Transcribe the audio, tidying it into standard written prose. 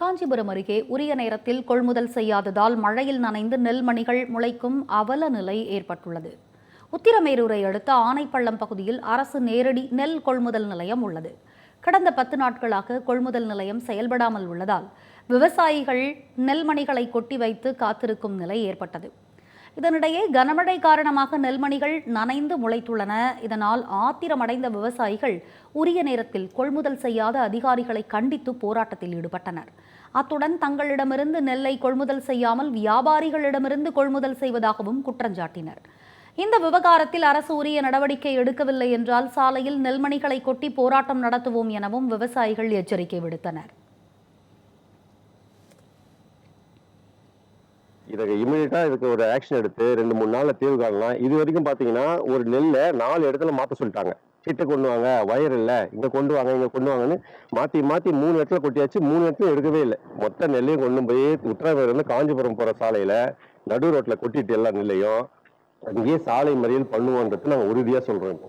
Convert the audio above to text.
காஞ்சிபுரம் அருகே உரிய நேரத்தில் கொள்முதல் செய்யாததால் மழையில் நனைந்து நெல்மணிகள் முளைக்கும் அவல நிலை ஏற்பட்டுள்ளது. உத்திரமேரூரை அடுத்த ஆனைப்பள்ளம் பகுதியில் அரசு நேரடி நெல் கொள்முதல் நிலையம் உள்ளது. கடந்த 10 நாட்களாக கொள்முதல் நிலையம் செயல்படாமல் உள்ளதால் விவசாயிகள் நெல்மணிகளை கொட்டி வைத்து காத்திருக்கும் நிலை ஏற்பட்டது. இதனிடையே கனமழை காரணமாக நெல்மணிகள் நனைந்து முளைத்துள்ளன. இதனால் ஆத்திரமடைந்த விவசாயிகள் உரிய நேரத்தில் கொள்முதல் செய்யாத அதிகாரிகளை கண்டித்து போராட்டத்தில் ஈடுபட்டனர். அத்துடன் தங்களிடமிருந்து நெல்லை கொள்முதல் செய்யாமல் வியாபாரிகளிடமிருந்து கொள்முதல் செய்வதாகவும் குற்றஞ்சாட்டினர். இந்த விவகாரத்தில் அரசு உரிய நடவடிக்கை எடுக்கவில்லை என்றால் சாலையில் நெல்மணிகளை கொட்டி போராட்டம் நடத்துவோம் எனவும் விவசாயிகள் எச்சரிக்கை விடுத்தனர். இதுக்கு இதுக்கு ஒரு ஆக்ஷன் எடுத்து 2-3 நாள்ல தீர்வு காணலாம். இது வரைக்கும் பாத்தீங்கன்னா ஒரு நெல்லை 4 இடத்துல மாத்த சொல்லிட்டாங்க. கிட்ட கொண்டு வாங்க, வயர் இல்ல, இங்க கொண்டு வாங்க, இங்க கொண்டு வாங்கன்னு மாத்தி 3 இடத்துல கொட்டியாச்சு. 3 இடத்துல எடுக்கவே இல்லை. மொத்த நெல்லையும் கொண்டு போய் உத்தரமேரூர்ல காஞ்சிபுரம் போற சாலையில நடு ரோட்ல கொட்டிட்டு எல்லா நெல்லையும் அங்கேயே சாலை மறியல் பண்ணுவோன்றது நாங்க உறுதியா சொல்றோம்.